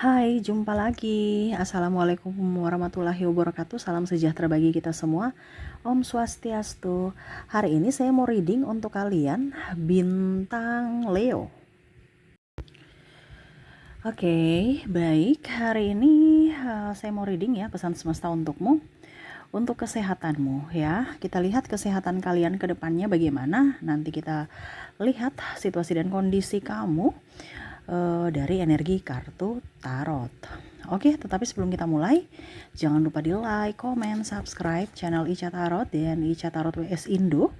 Hai, jumpa lagi. Assalamualaikum warahmatullahi wabarakatuh. Salam sejahtera bagi kita semua. Om Swastiastu. Hari ini saya mau reading untuk kalian bintang Leo. Oke, baik. Hari ini saya mau reading ya, pesan semesta untukmu. Untuk kesehatanmu ya, kita lihat kesehatan kalian ke depannya bagaimana. Nanti kita lihat situasi dan kondisi kamu dari energi kartu tarot. Oke, tetapi sebelum kita mulai, jangan lupa di like, komen, subscribe channel Ica Tarot dan Ica Tarot WS Indo,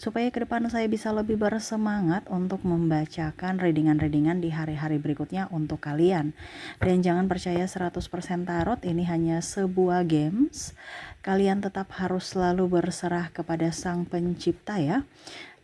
supaya ke depan saya bisa lebih bersemangat untuk membacakan readingan-readingan di hari-hari berikutnya untuk kalian. Dan jangan percaya 100% tarot ini hanya sebuah games. Kalian tetap harus selalu berserah kepada Sang Pencipta ya.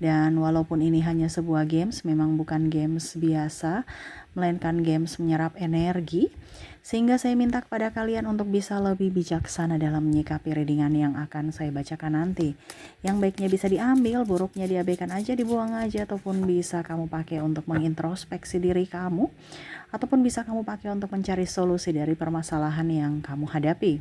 Dan walaupun ini hanya sebuah games, memang bukan games biasa, melainkan games menyerap energi, sehingga saya minta kepada kalian untuk bisa lebih bijaksana dalam menyikapi readingan yang akan saya bacakan nanti. Yang baiknya bisa diambil, buruknya diabaikan aja, dibuang aja, ataupun bisa kamu pakai untuk mengintrospeksi diri kamu, ataupun bisa kamu pakai untuk mencari solusi dari permasalahan yang kamu hadapi.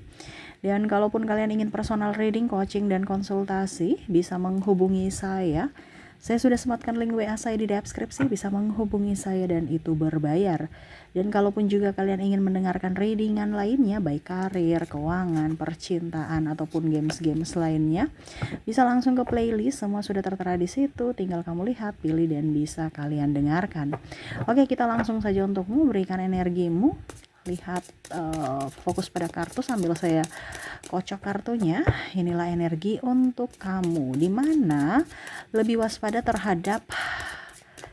Dan kalaupun kalian ingin personal reading, coaching, dan konsultasi, bisa menghubungi saya. Saya sudah sematkan link WA saya di deskripsi, bisa menghubungi saya dan itu berbayar. Dan kalaupun juga kalian ingin mendengarkan readingan lainnya, baik karir, keuangan, percintaan, ataupun games-games lainnya, bisa langsung ke playlist, semua sudah tertera di situ, tinggal kamu lihat, pilih, dan bisa kalian dengarkan. Oke, kita langsung saja untukmu, berikan energimu. Lihat fokus pada kartu sambil saya kocok kartunya. Inilah energi untuk kamu, dimana lebih waspada terhadap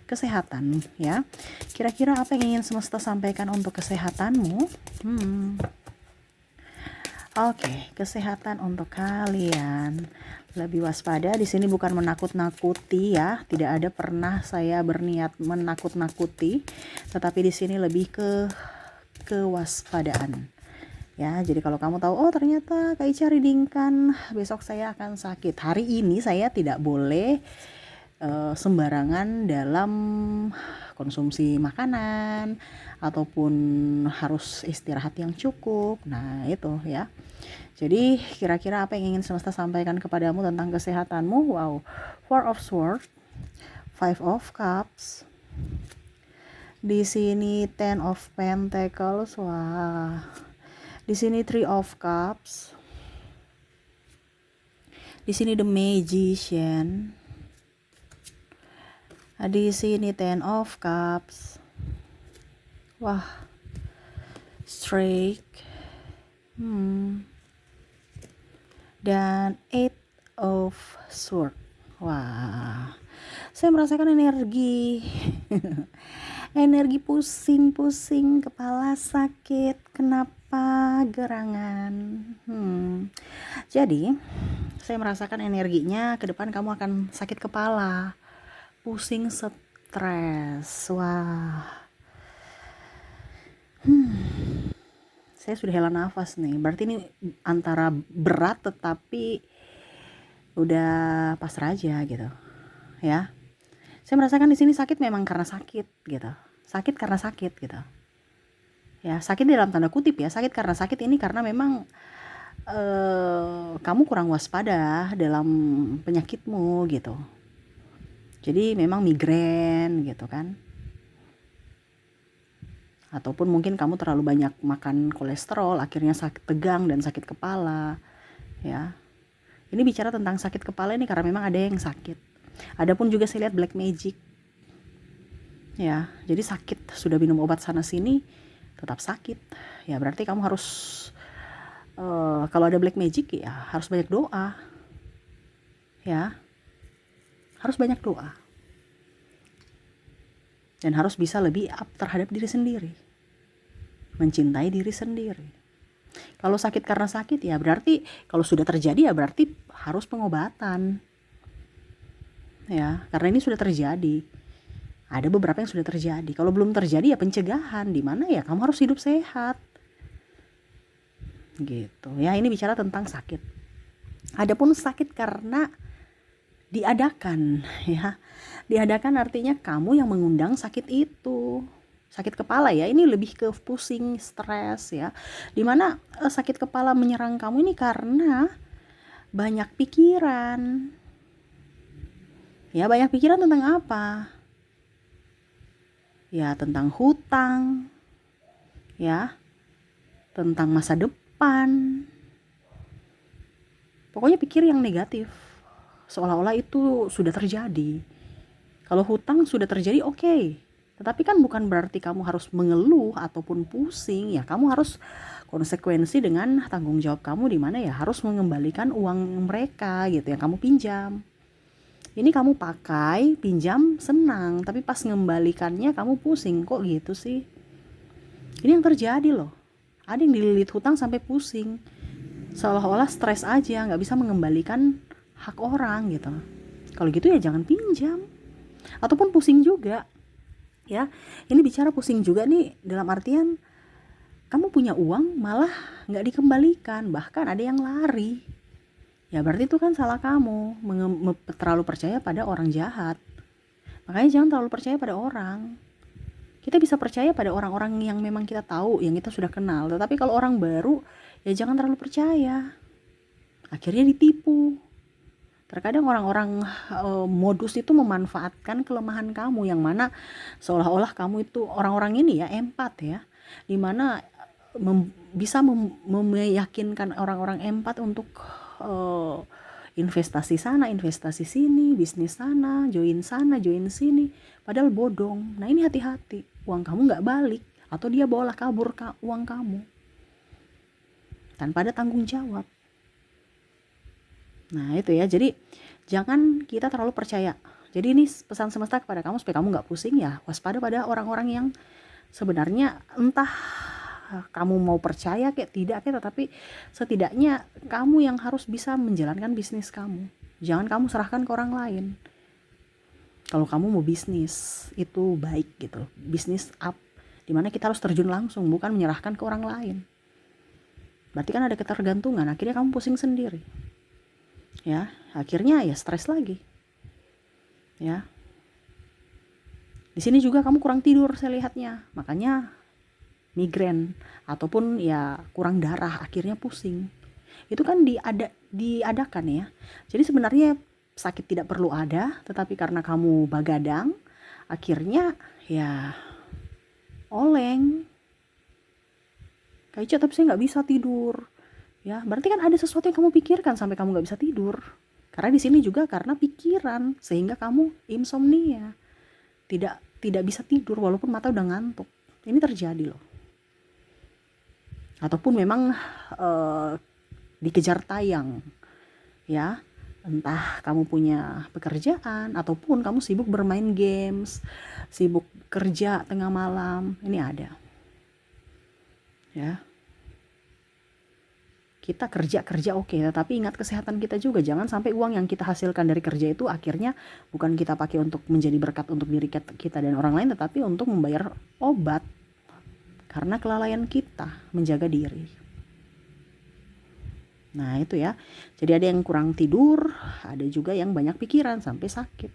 kesehatan ya. Kira-kira apa yang ingin semesta sampaikan untuk kesehatanmu? Oke, kesehatan untuk kalian. Lebih waspada, di sini bukan menakut-nakuti ya. Tidak ada pernah saya berniat menakut-nakuti, tetapi di sini lebih ke kewaspadaan. Ya, jadi kalau kamu tahu, oh ternyata Kak Ica readingkan besok saya akan sakit. Hari ini saya tidak boleh sembarangan dalam konsumsi makanan ataupun harus istirahat yang cukup. Nah, itu ya. Jadi kira-kira apa yang ingin semesta sampaikan kepadamu tentang kesehatanmu? Wow, Four of Swords, Five of Cups. Di sini Ten of Pentacles. Wah. Di sini Three of Cups. Di sini The Magician. Di sini Ten of Cups. Wah. Strike. Dan Eight of Swords. Wah. Saya merasakan energi. Energi pusing-pusing, kepala sakit, kenapa gerangan. Jadi, saya merasakan energinya ke depan kamu akan sakit kepala, pusing, stres. Wah. Saya sudah hela nafas nih. Berarti ini antara berat tetapi udah pasrah aja gitu. Ya. Saya merasakan di sini sakit memang karena sakit gitu. Sakit karena sakit gitu. Ya, sakit dalam tanda kutip ya. Sakit karena sakit ini karena memang kamu kurang waspada dalam penyakitmu gitu. Jadi memang migrain gitu kan. Ataupun mungkin kamu terlalu banyak makan kolesterol, akhirnya sakit tegang dan sakit kepala. Ya. Ini bicara tentang sakit kepala ini karena memang ada yang sakit. Adapun juga saya lihat black magic. Ya, jadi sakit, sudah minum obat sana sini tetap sakit. Ya, berarti kamu harus kalau ada black magic ya harus banyak doa. Ya. Harus banyak doa. Dan harus bisa lebih up terhadap diri sendiri. Mencintai diri sendiri. Kalau sakit karena sakit ya berarti kalau sudah terjadi ya berarti harus pengobatan. Ya, karena ini sudah terjadi. Ada beberapa yang sudah terjadi. Kalau belum terjadi ya pencegahan. Di mana ya kamu harus hidup sehat. Gitu. Ya, ini bicara tentang sakit. Adapun sakit karena diadakan ya. Diadakan artinya kamu yang mengundang sakit itu. Sakit kepala ya, ini lebih ke pusing, stres ya. Dimana sakit kepala menyerang kamu ini karena banyak pikiran. Ya, banyak pikiran tentang apa? Ya, tentang hutang, ya, tentang masa depan. Pokoknya pikir yang negatif. Seolah-olah itu sudah terjadi. Kalau hutang sudah terjadi, oke. Tetapi kan bukan berarti kamu harus mengeluh ataupun pusing. Ya, kamu harus konsekuensi dengan tanggung jawab kamu, di mana ya harus mengembalikan uang mereka gitu yang kamu pinjam. Ini kamu pakai, pinjam, senang, tapi pas ngembalikannya kamu pusing. Kok gitu sih? Ini yang terjadi loh. Ada yang dililit hutang sampai pusing. Seolah-olah stres aja, nggak bisa mengembalikan hak orang gitu. Kalau gitu ya jangan pinjam. Ataupun pusing juga. Ya, ini bicara pusing juga nih dalam artian kamu punya uang malah nggak dikembalikan, bahkan ada yang lari. Ya berarti itu kan salah kamu, terlalu percaya pada orang jahat. Makanya jangan terlalu percaya pada orang. Kita bisa percaya pada orang-orang yang memang kita tahu, yang kita sudah kenal. Tetapi kalau orang baru, ya jangan terlalu percaya. Akhirnya ditipu. Terkadang orang-orang modus itu memanfaatkan kelemahan kamu, yang mana seolah-olah kamu itu orang-orang ini ya empat ya, dimana bisa meyakinkan orang-orang empat untuk investasi sana, investasi sini, bisnis sana, join sini, padahal bodong. Nah ini hati-hati, uang kamu nggak balik atau dia bawa kabur uang kamu tanpa ada tanggung jawab. Nah itu ya, jadi jangan kita terlalu percaya. Jadi ini pesan semesta kepada kamu supaya kamu gak pusing ya. Waspada pada orang-orang yang sebenarnya entah kamu mau percaya kayak tidak kayak, tetapi setidaknya kamu yang harus bisa menjalankan bisnis kamu. Jangan kamu serahkan ke orang lain. Kalau kamu mau bisnis itu baik gitu, bisnis up, dimana kita harus terjun langsung, bukan menyerahkan ke orang lain. Berarti kan ada ketergantungan, akhirnya kamu pusing sendiri. Ya, akhirnya ya stres lagi. Ya. Di sini juga kamu kurang tidur saya lihatnya. Makanya migrain ataupun ya kurang darah, akhirnya pusing. Itu kan diadakan ya. Jadi sebenarnya sakit tidak perlu ada, tetapi karena kamu bagadang, akhirnya ya oleng. Kayak tapi saya nggak bisa tidur. Ya, berarti kan ada sesuatu yang kamu pikirkan sampai kamu nggak bisa tidur. Karena di sini juga karena pikiran, sehingga kamu insomnia, tidak bisa tidur walaupun mata udah ngantuk. Ini terjadi loh. Ataupun memang dikejar tayang, ya, entah kamu punya pekerjaan ataupun kamu sibuk bermain games, sibuk kerja tengah malam, ini ada. Ya. Kita kerja oke, tetapi ingat kesehatan kita juga. Jangan sampai uang yang kita hasilkan dari kerja itu akhirnya bukan kita pakai untuk menjadi berkat untuk diri kita dan orang lain, tetapi untuk membayar obat karena kelalaian kita menjaga diri. Nah itu ya, jadi ada yang kurang tidur, ada juga yang banyak pikiran sampai sakit.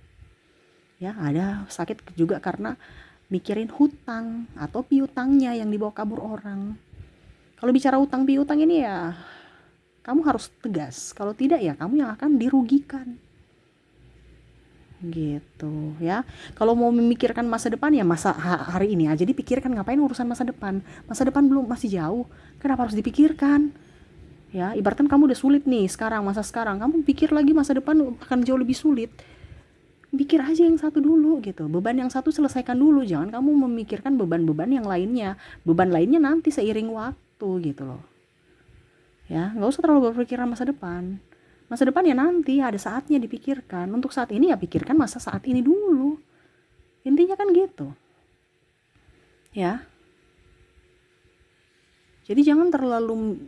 Ya, ada sakit juga karena mikirin hutang atau piutangnya yang dibawa kabur orang. Kalau bicara hutang piutang ini ya kamu harus tegas, kalau tidak ya kamu yang akan dirugikan. Gitu ya. Kalau mau memikirkan masa depan ya masa hari ini aja dipikirkan, ngapain urusan masa depan? Masa depan belum, masih jauh. Kenapa harus dipikirkan? Ya, ibaratkan kamu udah sulit nih sekarang, masa sekarang, kamu pikir lagi masa depan akan jauh lebih sulit. Pikir aja yang satu dulu gitu. Beban yang satu selesaikan dulu, jangan kamu memikirkan beban-beban yang lainnya. Beban lainnya nanti seiring waktu gitu loh. Ya, nggak usah terlalu berpikiran masa depan. Masa depan ya nanti ada saatnya dipikirkan. Untuk saat ini ya pikirkan masa saat ini dulu. Intinya kan gitu. Ya. Jadi jangan terlalu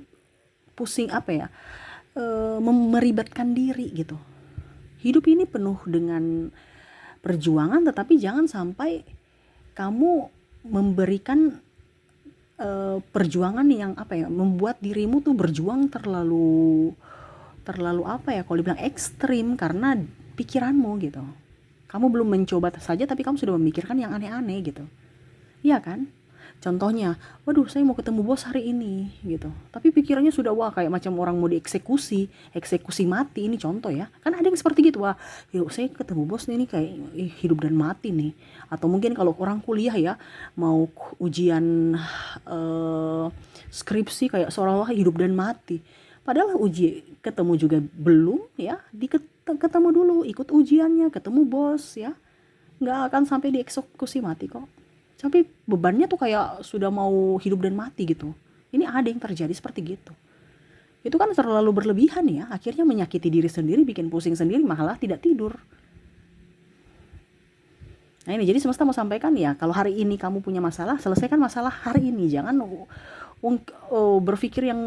pusing meribetkan diri gitu. Hidup ini penuh dengan perjuangan, tetapi jangan sampai kamu memberikan perjuangan yang membuat dirimu tuh berjuang terlalu kalau dibilang ekstrim karena pikiranmu gitu. Kamu belum mencoba saja tapi kamu sudah memikirkan yang aneh-aneh gitu. Iya kan? Contohnya, waduh saya mau ketemu bos hari ini gitu. Tapi pikirannya sudah wah kayak macam orang mau dieksekusi, eksekusi mati ini contoh ya. Kan ada yang seperti gitu, wah yuk saya ketemu bos nih, ini kayak hidup dan mati nih. Atau mungkin kalau orang kuliah ya, mau ujian eh, skripsi kayak seolah-olah hidup dan mati. Padahal ketemu juga belum ya, ketemu dulu, ikut ujiannya, ketemu bos ya. Nggak akan sampai dieksekusi mati kok. Tapi bebannya tuh kayak sudah mau hidup dan mati gitu. Ini ada yang terjadi seperti gitu. Itu kan terlalu berlebihan ya, akhirnya menyakiti diri sendiri, bikin pusing sendiri, malah tidak tidur. Nah ini jadi semesta mau sampaikan ya, kalau hari ini kamu punya masalah, selesaikan masalah hari ini. Jangan berpikir yang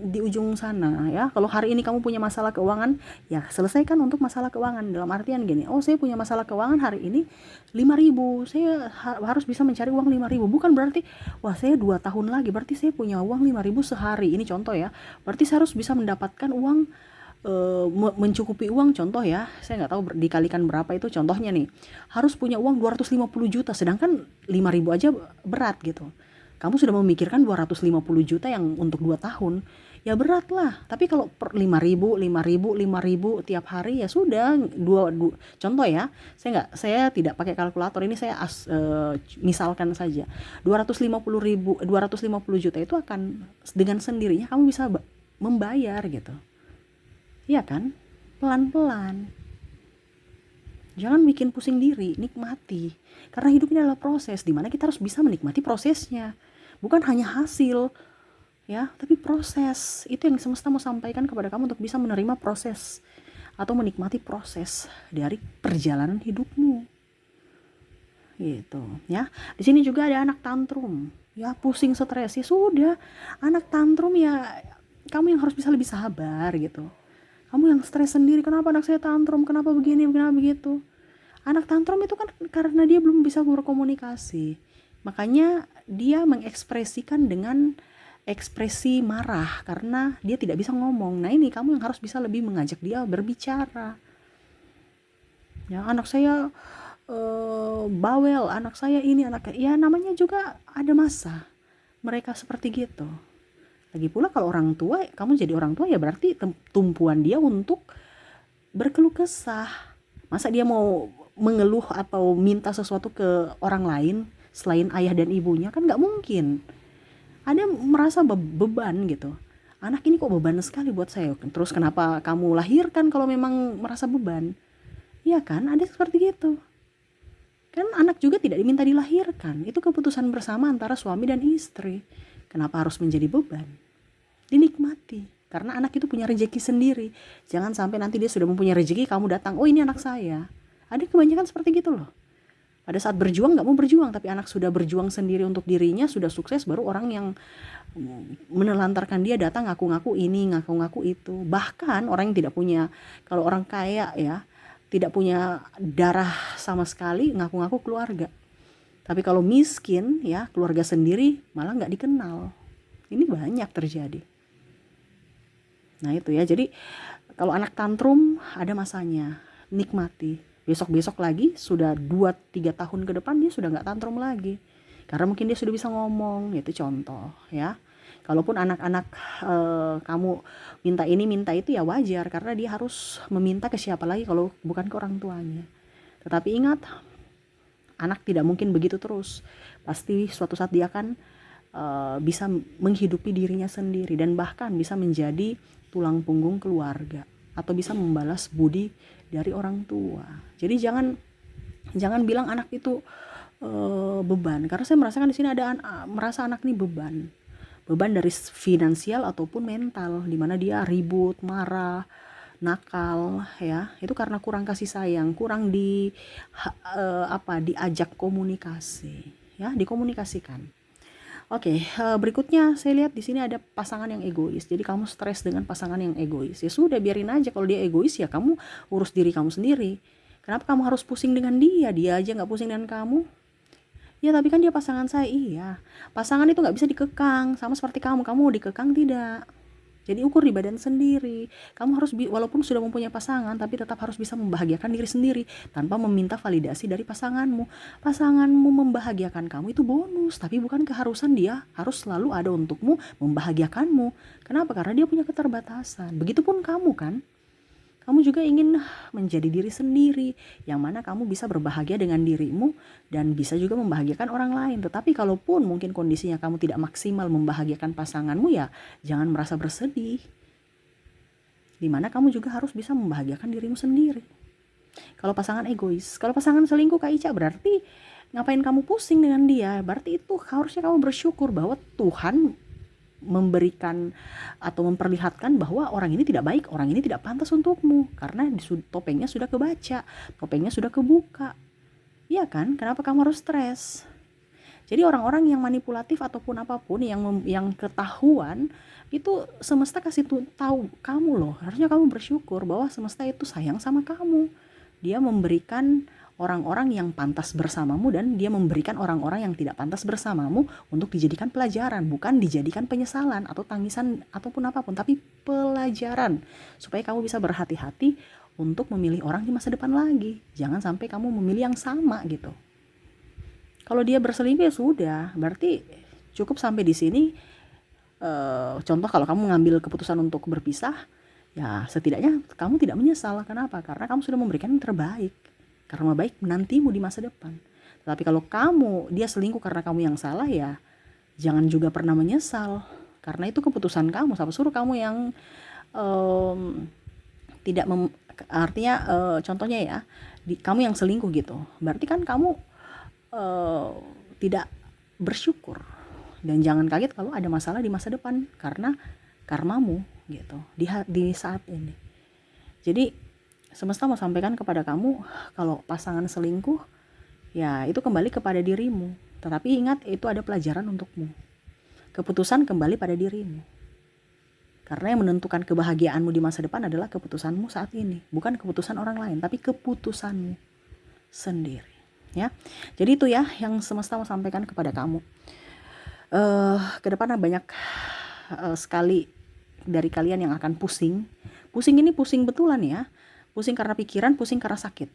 di ujung sana ya. Kalau hari ini kamu punya masalah keuangan, ya selesaikan untuk masalah keuangan. Dalam artian gini, oh saya punya masalah keuangan hari ini 5.000, saya harus bisa mencari uang 5.000. Bukan berarti, wah saya 2 tahun lagi, berarti saya punya uang 5.000 sehari. Ini contoh ya, berarti saya harus bisa mendapatkan uang, mencukupi uang, contoh ya, saya nggak tahu dikalikan berapa itu, contohnya nih harus punya uang 250 juta, sedangkan 5.000 aja berat gitu. Kamu sudah memikirkan 250 juta yang untuk 2 tahun, ya berat lah. Tapi kalau per 5.000 tiap hari ya sudah, contoh ya, saya tidak pakai kalkulator ini, saya misalkan saja 250 juta itu akan dengan sendirinya kamu bisa membayar gitu. Iya kan? Pelan-pelan. Jangan bikin pusing diri, nikmati. Karena hidup ini adalah proses, dimana kita harus bisa menikmati prosesnya. Bukan hanya hasil, ya, tapi proses. Itu yang semesta mau sampaikan kepada kamu untuk bisa menerima proses atau menikmati proses dari perjalanan hidupmu. Gitu, ya. Di sini juga ada anak tantrum. Ya, pusing, stres, ya sudah. Anak tantrum ya kamu yang harus bisa lebih sabar gitu. Kamu yang stres sendiri, kenapa anak saya tantrum, kenapa begini, kenapa begitu. Anak tantrum itu kan karena dia belum bisa berkomunikasi, makanya dia mengekspresikan dengan ekspresi marah karena dia tidak bisa ngomong. Nah ini kamu yang harus bisa lebih mengajak dia berbicara. Ya, anak saya bawel, anak saya ini, ya namanya juga ada masa mereka seperti gitu. Lagi pula kalau orang tua, kamu jadi orang tua ya berarti tumpuan dia untuk berkeluh kesah. Masa dia mau mengeluh atau minta sesuatu ke orang lain selain ayah dan ibunya, kan nggak mungkin. Ada merasa beban gitu. Anak ini kok beban sekali buat saya. Terus kenapa kamu lahirkan kalau memang merasa beban? Iya kan, ada seperti gitu. Kan anak juga tidak diminta dilahirkan. Itu keputusan bersama antara suami dan istri. Kenapa harus menjadi beban? Dinikmati, karena anak itu punya rezeki sendiri. Jangan sampai nanti dia sudah mempunyai rezeki, kamu datang, oh ini anak saya. Ada kebanyakan seperti gitu loh. Pada saat berjuang nggak mau berjuang, tapi anak sudah berjuang sendiri untuk dirinya, sudah sukses, baru orang yang menelantarkan dia datang ngaku-ngaku ini, ngaku-ngaku itu. Bahkan orang yang tidak punya, kalau orang kaya ya, tidak punya darah sama sekali, ngaku-ngaku keluarga. Tapi kalau miskin ya, keluarga sendiri malah nggak dikenal. Ini banyak terjadi. Nah itu ya, jadi kalau anak tantrum ada masanya, nikmati. Besok-besok lagi sudah 2-3 tahun ke depan dia sudah gak tantrum lagi. Karena mungkin dia sudah bisa ngomong, itu contoh ya. Kalaupun anak-anak kamu minta ini minta itu ya wajar, karena dia harus meminta ke siapa lagi kalau bukan ke orang tuanya. Tetapi ingat, anak tidak mungkin begitu terus. Pasti suatu saat dia akan bisa menghidupi dirinya sendiri dan bahkan bisa menjadi tulang punggung keluarga atau bisa membalas budi dari orang tua. Jadi jangan bilang anak itu beban, karena saya merasakan di sini ada merasa anak ini beban dari finansial ataupun mental, di mana dia ribut, marah, nakal ya. Itu karena kurang kasih sayang, kurang diajak komunikasi ya, dikomunikasikan. Oke, berikutnya saya lihat di sini ada pasangan yang egois. Jadi kamu stres dengan pasangan yang egois. Ya sudah, biarin aja, kalau dia egois ya kamu urus diri kamu sendiri. Kenapa kamu harus pusing dengan dia? Dia aja nggak pusing dengan kamu. Ya tapi kan dia pasangan saya. Iya, pasangan itu nggak bisa dikekang. Sama seperti kamu mau dikekang tidak? Jadi ukur di badan sendiri. Kamu harus walaupun sudah mempunyai pasangan, tapi tetap harus bisa membahagiakan diri sendiri tanpa meminta validasi dari pasanganmu. Pasanganmu membahagiakan kamu itu bonus, tapi bukan keharusan dia harus selalu ada untukmu membahagiakanmu. Kenapa? Karena dia punya keterbatasan. Begitupun kamu kan. Kamu juga ingin menjadi diri sendiri, yang mana kamu bisa berbahagia dengan dirimu dan bisa juga membahagiakan orang lain. Tetapi kalaupun mungkin kondisinya kamu tidak maksimal membahagiakan pasanganmu, ya jangan merasa bersedih. Dimana kamu juga harus bisa membahagiakan dirimu sendiri. Kalau pasangan egois, kalau pasangan selingkuh Kak Ica, berarti ngapain kamu pusing dengan dia? Berarti itu harusnya kamu bersyukur bahwa Tuhan memberikan atau memperlihatkan bahwa orang ini tidak baik, orang ini tidak pantas untukmu, karena topengnya sudah kebaca, topengnya sudah kebuka. Iya kan? Kenapa kamu harus stres? Jadi orang-orang yang manipulatif ataupun apapun yang ketahuan itu semesta kasih tahu kamu loh. Harusnya kamu bersyukur bahwa semesta itu sayang sama kamu. Dia memberikan orang-orang yang pantas bersamamu dan dia memberikan orang-orang yang tidak pantas bersamamu untuk dijadikan pelajaran, bukan dijadikan penyesalan atau tangisan ataupun apapun, tapi pelajaran supaya kamu bisa berhati-hati untuk memilih orang di masa depan lagi. Jangan sampai kamu memilih yang sama gitu. Kalau dia berselingkuh ya sudah, berarti cukup sampai di sini. Contoh kalau kamu ngambil keputusan untuk berpisah, ya setidaknya kamu tidak menyesal. Kenapa? Karena kamu sudah memberikan yang terbaik. Karma baik menantimu di masa depan. Tapi kalau dia selingkuh karena kamu yang salah, ya jangan juga pernah menyesal. Karena itu keputusan kamu. Siapa suruh kamu yang tidak artinya contohnya ya, kamu yang selingkuh gitu. Berarti kan kamu tidak bersyukur. Dan jangan kaget kalau ada masalah di masa depan karena karmamu gitu di saat ini. Jadi semesta mau sampaikan kepada kamu, kalau pasangan selingkuh, ya itu kembali kepada dirimu. Tetapi ingat, itu ada pelajaran untukmu. Keputusan kembali pada dirimu. Karena yang menentukan kebahagiaanmu di masa depan adalah keputusanmu saat ini. Bukan keputusan orang lain, tapi keputusanmu sendiri. Ya, jadi itu ya yang semesta mau sampaikan kepada kamu. Kedepan banyak sekali dari kalian yang akan pusing. Pusing ini pusing betulan ya. Pusing karena pikiran, pusing karena sakit.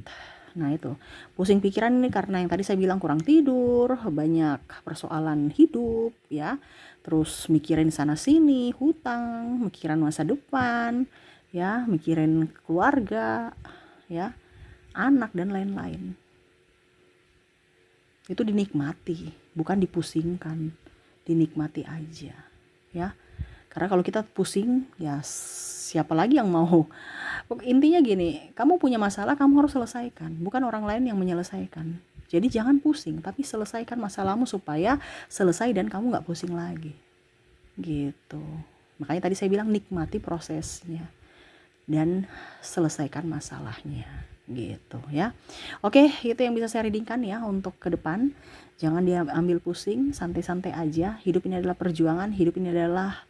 Nah itu, pusing pikiran ini karena yang tadi saya bilang kurang tidur, banyak persoalan hidup ya. Terus mikirin sana sini, hutang, mikirin masa depan, ya, mikirin keluarga, ya, anak dan lain-lain. Itu dinikmati, bukan dipusingkan. Dinikmati aja, ya. Karena kalau kita pusing, ya siapa lagi yang mau? Intinya gini, kamu punya masalah, kamu harus selesaikan, bukan orang lain yang menyelesaikan. Jadi jangan pusing, tapi selesaikan masalahmu supaya selesai dan kamu gak pusing lagi. Gitu. Makanya tadi saya bilang nikmati prosesnya dan selesaikan masalahnya. Gitu ya. Oke, itu yang bisa saya readingkan ya untuk ke depan. Jangan diambil pusing, santai-santai aja. Hidup ini adalah perjuangan, hidup ini adalah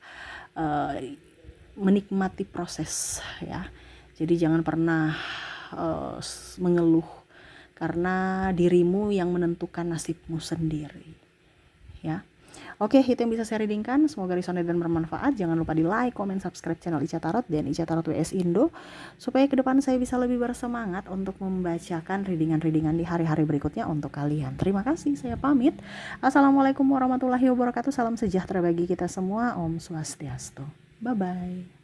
menikmati proses ya. Jadi jangan pernah mengeluh, karena dirimu yang menentukan nasibmu sendiri ya. Oke, itu yang bisa saya readingkan. Semoga resonate dan bermanfaat. Jangan lupa di like, comment, subscribe channel Ica Tarot dan Ica Tarot WS Indo, supaya ke depan saya bisa lebih bersemangat untuk membacakan readingan-readingan di hari-hari berikutnya untuk kalian. Terima kasih, saya pamit. Assalamualaikum warahmatullahi wabarakatuh. Salam sejahtera bagi kita semua. Om Swastiastu. Bye-bye.